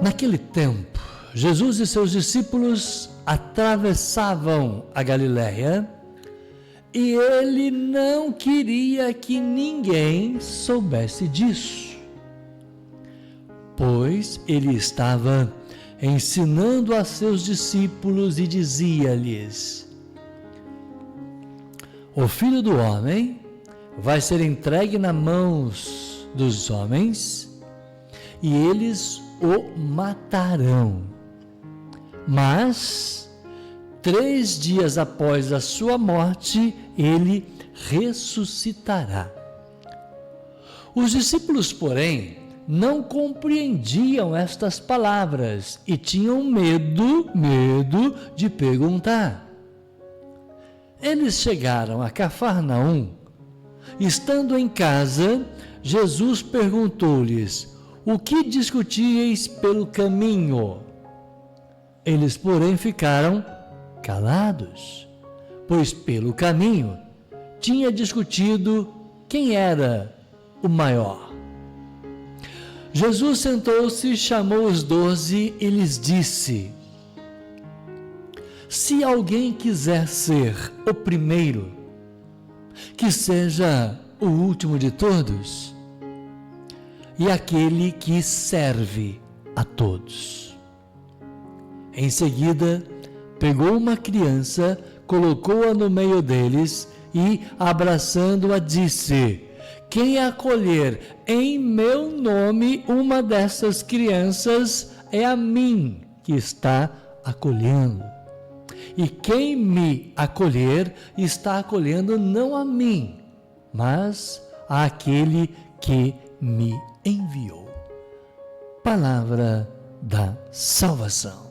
Naquele tempo, Jesus e seus discípulos atravessavam a Galileia e ele não queria que ninguém soubesse disso, pois ele estava ensinando a seus discípulos e dizia-lhes: o Filho do Homem vai ser entregue nas mãos dos homens e eles o matarão. Mas 3 dias após a sua morte, ele ressuscitará. Os discípulos, porém, não compreendiam estas palavras e tinham medo de perguntar. Eles chegaram a Cafarnaum. Estando em casa, Jesus perguntou-lhes: o que discutíeis pelo caminho? Eles, porém, ficaram calados, pois pelo caminho tinha discutido quem era o maior. Jesus sentou-se, chamou os 12 e lhes disse: se alguém quiser ser o primeiro, que seja o último de todos e aquele que serve a todos. Em seguida, pegou uma criança, colocou-a no meio deles e, abraçando-a, disse: quem acolher em meu nome uma dessas crianças é a mim que está acolhendo. E quem me acolher está acolhendo não a mim, mas àquele que me enviou. Palavra da salvação.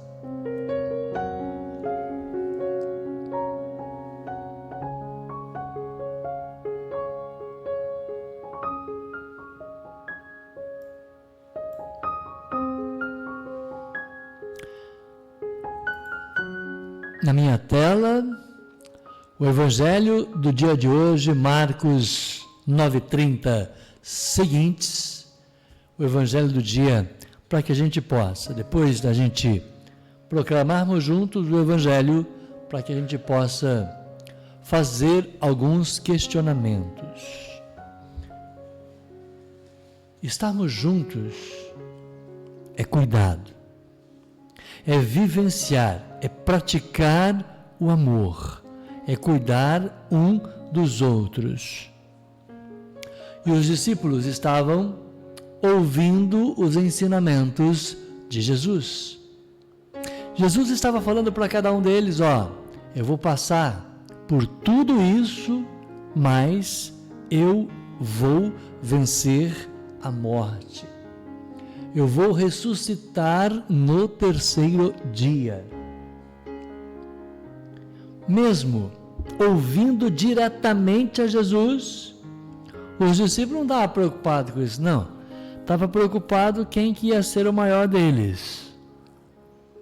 Na minha tela, o Evangelho do dia de hoje, Marcos 9:30 seguintes, o Evangelho do dia, para que a gente possa, depois da gente proclamarmos juntos o Evangelho, para que a gente possa fazer alguns questionamentos. Estarmos juntos é cuidado, é vivenciar, é praticar o amor, é cuidar um dos outros. E os discípulos estavam ouvindo os ensinamentos de Jesus. Jesus estava falando para cada um deles: eu vou passar por tudo isso, mas eu vou vencer a morte. Eu vou ressuscitar no 3º dia. Mesmo ouvindo diretamente a Jesus, os discípulos não estavam preocupados com isso, não. Estava preocupado quem que ia ser o maior deles.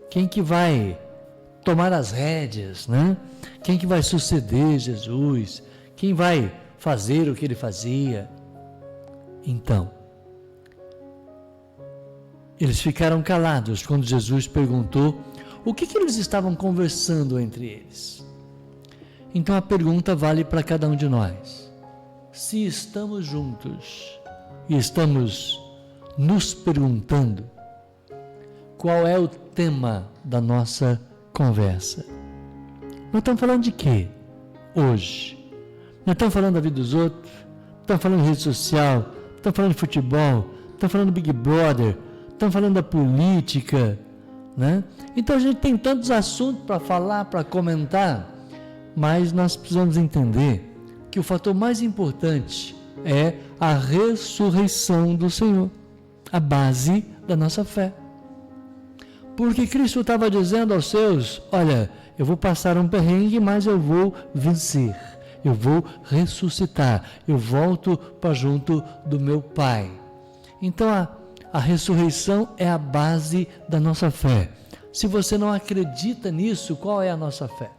Quem que vai tomar as rédeas, né? Quem que vai suceder Jesus? Quem vai fazer o que ele fazia? Então, eles ficaram calados quando Jesus perguntou o que eles estavam conversando entre eles. Então a pergunta vale para cada um de nós. Se estamos juntos e estamos nos perguntando qual é o tema da nossa conversa, nós estamos falando de quê hoje? Nós estamos falando da vida dos outros? Estamos falando de rede social? Estamos falando de futebol? Estamos falando do Big Brother? Estamos falando da política, né? Então a gente tem tantos assuntos para falar, para comentar, mas nós precisamos entender que o fator mais importante é a ressurreição do Senhor, a base da nossa fé. Porque Cristo estava dizendo aos seus: olha, eu vou passar um perrengue, mas eu vou vencer, eu vou ressuscitar, eu volto para junto do meu Pai. Então a ressurreição é a base da nossa fé. Se você não acredita nisso, qual é a nossa fé?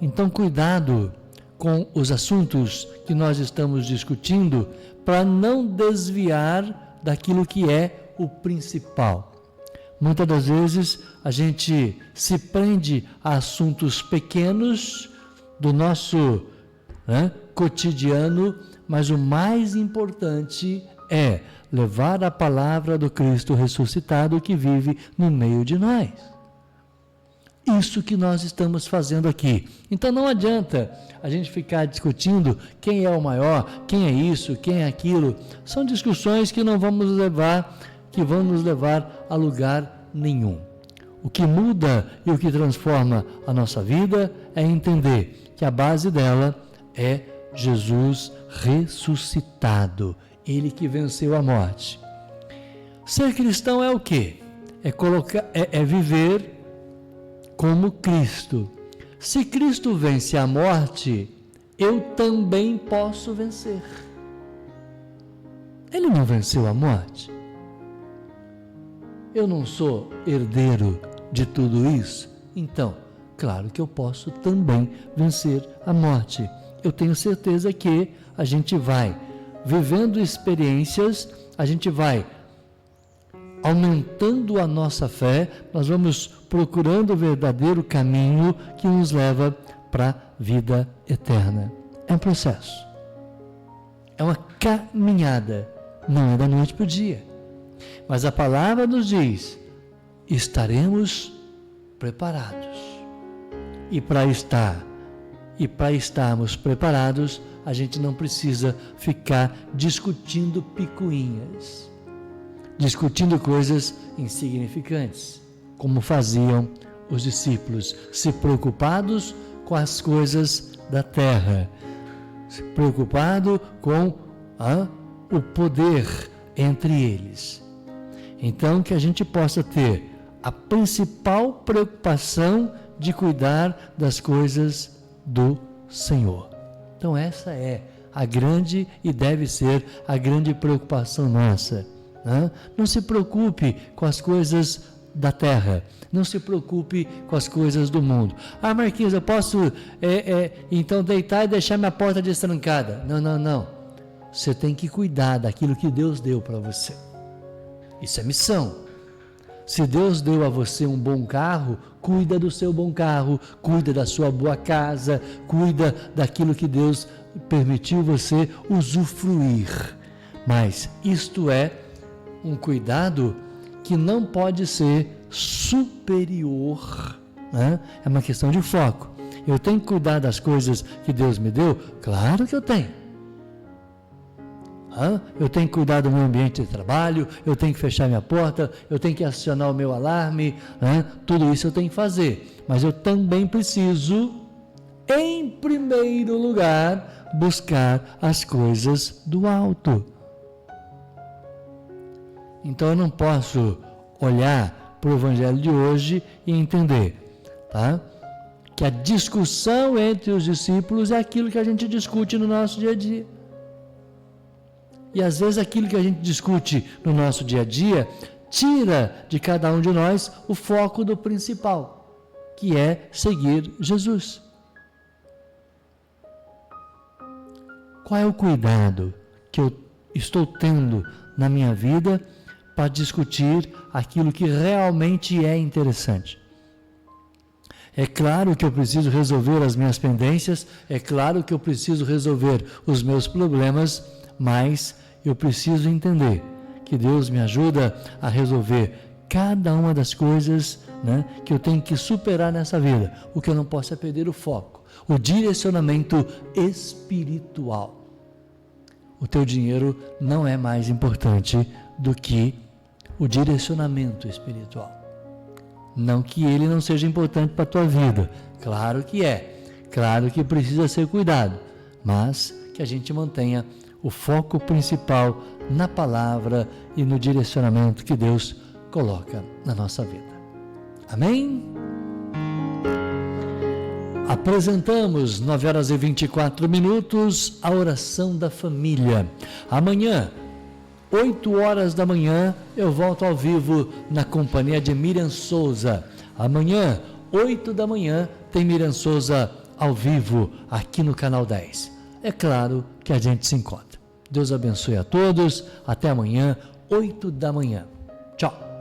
Então cuidado com os assuntos que nós estamos discutindo, para não desviar daquilo que é o principal. Muitas das vezes a gente se prende a assuntos pequenos do nosso cotidiano, mas o mais importante é levar a palavra do Cristo ressuscitado que vive no meio de nós. Isso que nós estamos fazendo aqui. Então não adianta a gente ficar discutindo quem é o maior, quem é isso, quem é aquilo. São discussões que não vão nos levar a lugar nenhum. O que muda e o que transforma a nossa vida é entender que a base dela é Jesus ressuscitado, Ele que venceu a morte. Ser cristão é o quê? É viver como Cristo. Se Cristo vence a morte, eu também posso vencer. Ele não venceu a morte? Eu não sou herdeiro de tudo isso? Então, claro que eu posso também vencer a morte. Eu tenho certeza que a gente vai vivendo experiências, a gente vai aumentando a nossa fé, nós vamos procurando o verdadeiro caminho que nos leva para a vida eterna. É um processo, é uma caminhada, não é da noite para o dia. Mas a palavra nos diz, estaremos preparados. E para estarmos preparados, a gente não precisa ficar discutindo picuinhas, discutindo coisas insignificantes, como faziam os discípulos, se preocupados com as coisas da terra, se preocupado com o poder entre eles. Então, que a gente possa ter a principal preocupação de cuidar das coisas do Senhor. Então essa é a grande e deve ser a grande preocupação nossa. Não se preocupe com as coisas da terra, não se preocupe com as coisas do mundo. Marquinhos, eu posso então deitar e deixar minha porta destrancada? Não. Você tem que cuidar daquilo que Deus deu para você. Isso é missão. Se Deus deu a você um bom carro, cuida do seu bom carro, cuida da sua boa casa, cuida daquilo que Deus permitiu você usufruir. Mas isto é um cuidado que não pode ser superior, É uma questão de foco. Eu tenho que cuidar das coisas que Deus me deu? Claro que eu tenho. Eu tenho que cuidar do meu ambiente de trabalho, eu tenho que fechar minha porta, eu tenho que acionar o meu alarme, tudo isso eu tenho que fazer. Mas eu também preciso, em primeiro lugar, buscar as coisas do alto. Então eu não posso olhar para o Evangelho de hoje e entender, que a discussão entre os discípulos é aquilo que a gente discute no nosso dia a dia. E às vezes aquilo que a gente discute no nosso dia a dia tira de cada um de nós o foco do principal, que é seguir Jesus. Qual é o cuidado que eu estou tendo na minha vida para discutir aquilo que realmente é interessante? É claro que eu preciso resolver as minhas pendências, é claro que eu preciso resolver os meus problemas, mas eu preciso entender que Deus me ajuda a resolver cada uma das coisas, que eu tenho que superar nessa vida. O que eu não posso é perder o foco, o direcionamento espiritual. O teu dinheiro não é mais importante do que o direcionamento espiritual. Não que ele não seja importante para a tua vida, claro que é, claro que precisa ser cuidado, mas que a gente mantenha o foco principal na palavra e no direcionamento que Deus coloca na nossa vida. Amém? Apresentamos 9h24, a oração da família. Amanhã, 8h da manhã, eu volto ao vivo na companhia de Miriam Souza. Amanhã, 8 da manhã, tem Miriam Souza ao vivo aqui no Canal 10. É claro que a gente se encontra. Deus abençoe a todos. Até amanhã, 8 da manhã. Tchau.